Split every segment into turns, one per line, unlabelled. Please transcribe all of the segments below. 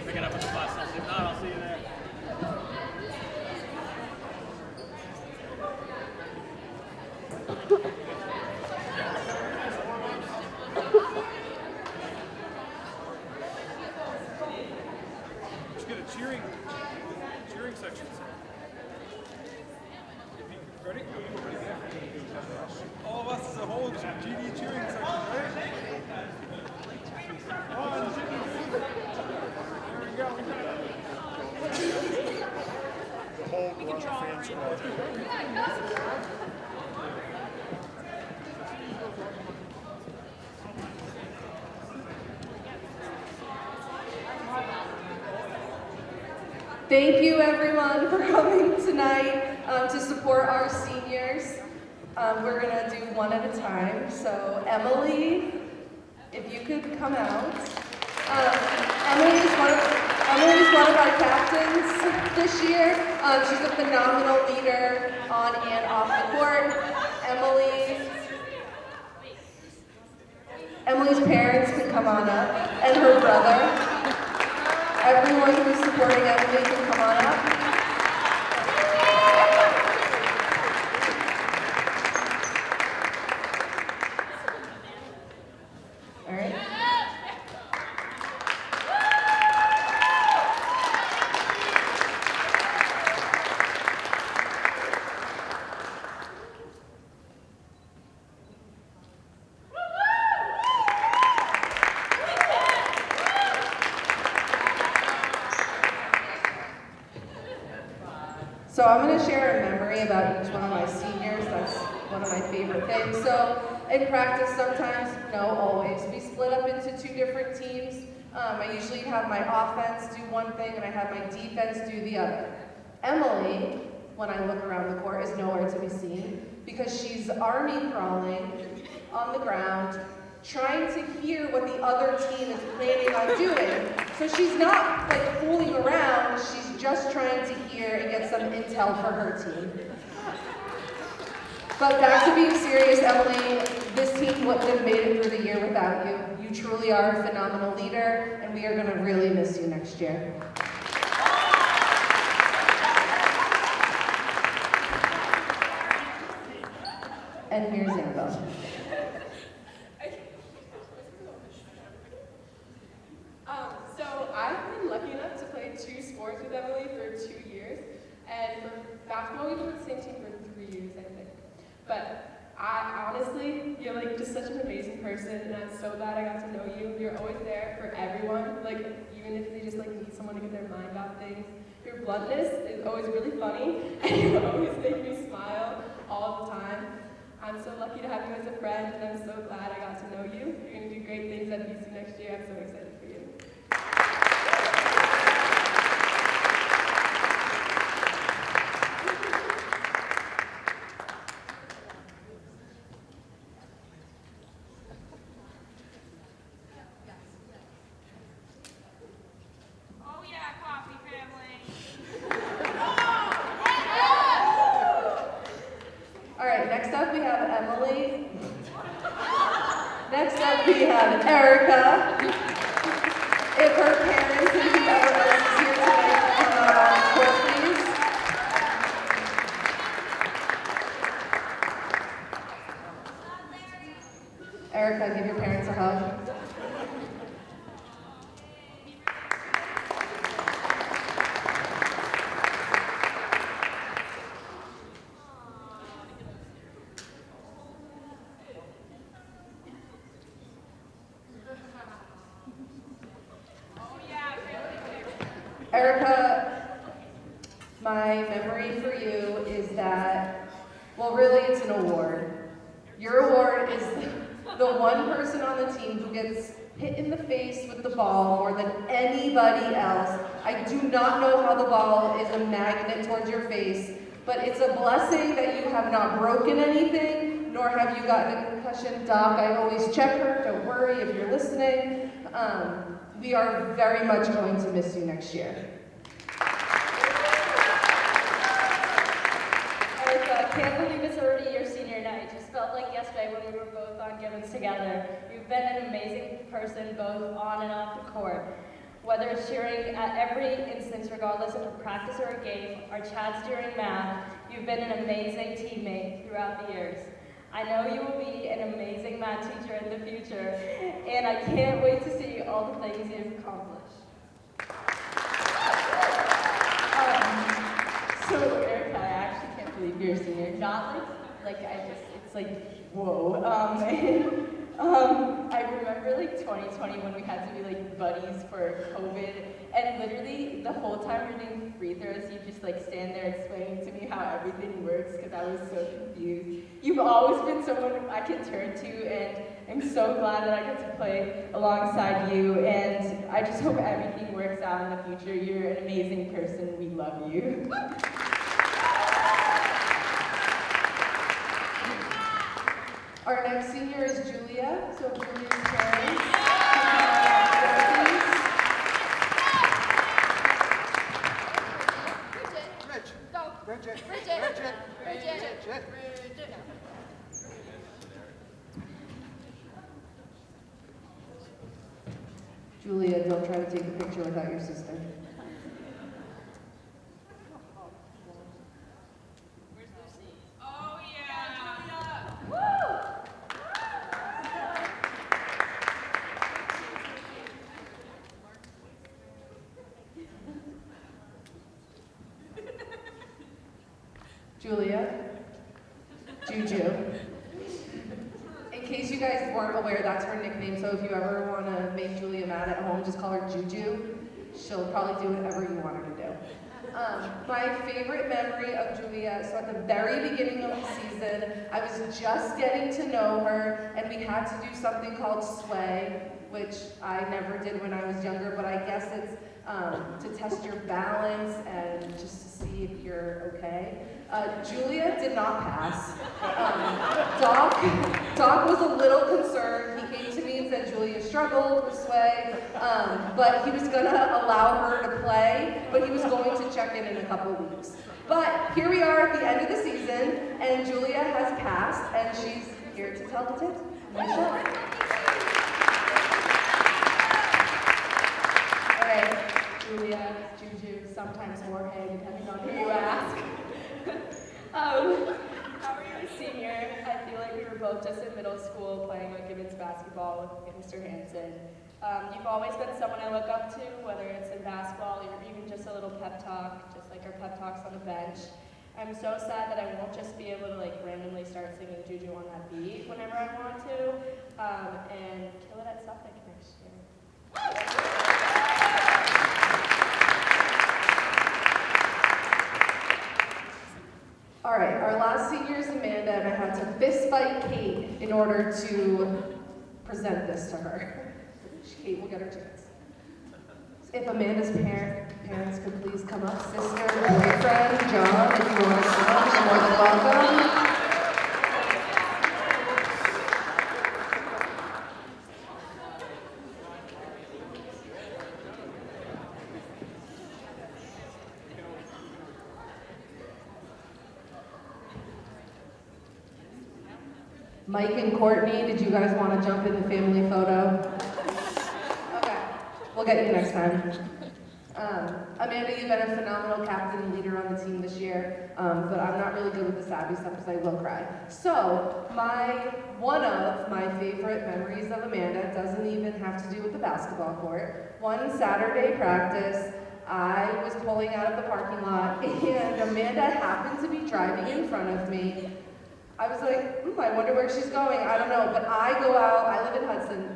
Pick it up at the bus. If not, I'll see you there. Let's get a cheering section. Ready? All of us as a whole GD cheering section, right? One, two, three. There we go.
The whole bunch of fans are
Thank you everyone for coming tonight to support our seniors. We're gonna do one at a time. So Emily, if you could come out. Emily's one of our captains this year. She's a phenomenal leader on and off the court. Emily's parents can come on up, and her brother. Everyone who's supporting Emily can come on up. All right. So I'm going to share a memory about each one of my seniors. That's one of my favorite things. So in practice, sometimes, no, always, we split up into two different teams. I usually have my offense do one thing and I have my defense do the other. Emily, when I look around the court, is nowhere to be seen because she's army crawling on the ground, trying to hear what the other team is planning on doing. So she's not like fooling around, she's just trying to hear and get some intel for her team. But back to being serious, Emily, this team wouldn't have made it through the year without you. You truly are a phenomenal leader, and we are gonna really miss you next year. And here's Annabelle.
So I've been lucky enough to play 2 sports with Emily for 2 years, and for basketball we've been with the same team for 3 years, I think. But I honestly, you're like just such an amazing person, and I'm so glad I got to know you. You're always there for everyone, like even if they just like need someone to get their mind off things. Your bluntness is always really funny, and you always make me smile all the time. I'm so lucky to have you as a friend, and I'm so glad I got to know you. You're going to do great things at BC next year. I'm so excited for you.
Oh yeah, coffee family.
All right, next up we have Emily. Next up we have Erica. If her parents and whoever else is here tonight can come out on the court, please. Erica, give your parents a hug. Erica, my memory for you is that, well really it's an award. Your award is the one person on the team who gets hit in the face with the ball more than anybody else. I do not know how the ball is a magnet towards your face, but it's a blessing that you have not broken anything, nor have you gotten a concussion. Doc, I always check her, don't worry if you're listening. We are very much going to miss you next year.
Erica, I can't believe it's already your senior night. Just felt like yesterday when we were both on Gibbons together. You've been an amazing person both on and off the court. Whether it's cheering at every instance, regardless of a practice or a game, or chats during math, you've been an amazing teammate throughout the years. I know you will be an amazing math teacher in the future, and I can't wait to see all the things you've accomplished. So Erica, I actually can't believe you're a senior. Not it's like, whoa. I remember like 2020 when we had to be like buddies for COVID, and literally the whole time we're doing free throws, you just like stand there explaining to me how everything works because I was so confused. You've always been someone I can turn to, and I'm so glad that I get to play alongside you, and I just hope everything works out in the future. You're an amazing person. We love you.
Our next senior is Julia. So Julia's parents.
Bridget.
Julia, don't try to take a picture without your sister.
Oh yeah.
Julia. Juju. In case you guys weren't aware, that's her nickname, so if you ever want to make Julia mad at home, just call her Juju. She'll probably do whatever you want her to do. My favorite memory of Julia, so at the very beginning of the season, I was just getting to know her, and we had to do something called sway, which I never did when I was younger, but I guess it's to test your balance and just to see if you're okay. Julia did not pass. Doc was a little concerned. He came to me and said Julia struggled with sway, but he was gonna allow her to play, but he was going to check in a couple weeks. But here we are at the end of the season, and Julia has passed, and she's here to tell the tip.
All right, Julia, Juju, sometimes Jorge, depending on who you ask. How are you a senior? I feel like we were both just in middle school playing like Gibbons basketball with Mr. Hansen. You've always been someone I look up to, whether it's in basketball or even just a little pep talk, just like our pep talks on the bench. I'm so sad that I won't just be able to like randomly start singing Juju on that beat whenever I want to, and kill it at Suffolk next year.
All right, our last senior is Amanda, and I had to fist fight Kate in order to present this to her. Kate will get her chance. If Amanda's parents could please come up, sister, boyfriend, John, if you want to come, you're more than welcome. Mike and Courtney, did you guys want to jump in the family photo? Okay, we'll get you next time. Amanda, you've been a phenomenal captain and leader on the team this year, but I'm not really good with the savvy stuff because I will cry. So, one of my favorite memories of Amanda doesn't even have to do with the basketball court. One Saturday practice, I was pulling out of the parking lot, and Amanda happened to be driving in front of me. I was like, I wonder where she's going. I don't know, but I go out. I live in Hudson.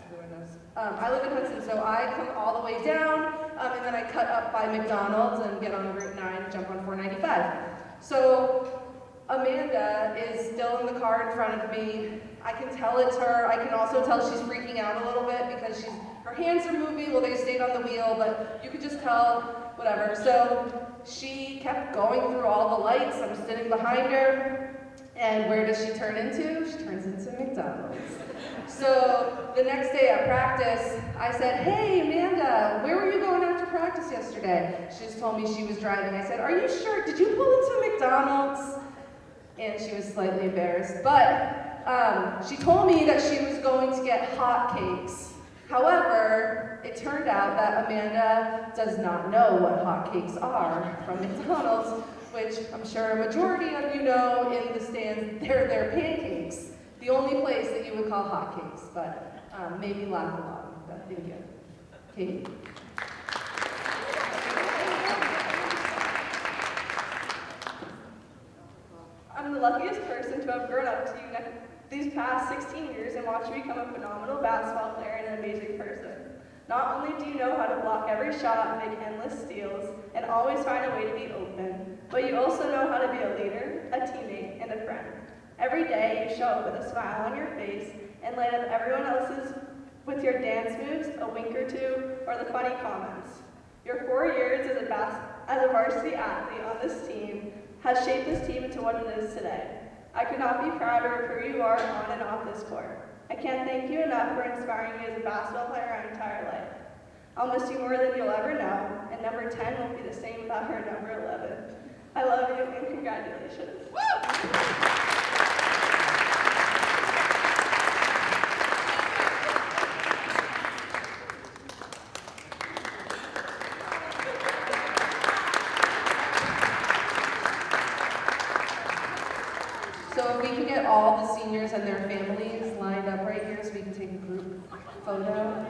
Everyone knows. I live in Hudson, so I come all the way down, and then I cut up by McDonald's and get on Route 9 and jump on 495. So Amanda is still in the car in front of me. I can tell it's her. I can also tell she's freaking out a little bit because her hands are moving. Well, they stayed on the wheel, but you could just tell, whatever. So she kept going through all the lights. I'm sitting behind her. And where does she turn into? She turns into McDonald's. So the next day at practice, I said, hey, Amanda, where were you going after practice yesterday? She just told me she was driving. I said, are you sure? Did you pull into McDonald's? and she was slightly embarrassed. But she told me that she was going to get hot cakes. However, it turned out that Amanda does not know what hot cakes are from McDonald's, which I'm sure a majority of you know in the stands, they're pancakes. The only place that you would call hot cakes, but maybe laugh a lot. But thank you. Katie.
I'm the luckiest person to have grown up to you these past 16 years and watched you become a phenomenal basketball player and an amazing person. Not only do you know how to block every shot, make endless steals, and always find a way to be open, but you also know how to be a leader, a teammate, and a friend. Every day you show up with a smile on your face and light up everyone else's with your dance moves, a wink or two, or the funny comments. Your 4 years as a varsity athlete on this team has shaped this team into what it is today. I could not be prouder of who you are on and off this court. I can't thank you enough for inspiring me as a basketball player my entire life. I'll miss you more than you'll ever know, and number 10 won't be the same without her number 11. I love you and congratulations. Woo!
So if we can get all the seniors and their families lined up right here so we can take a group photo.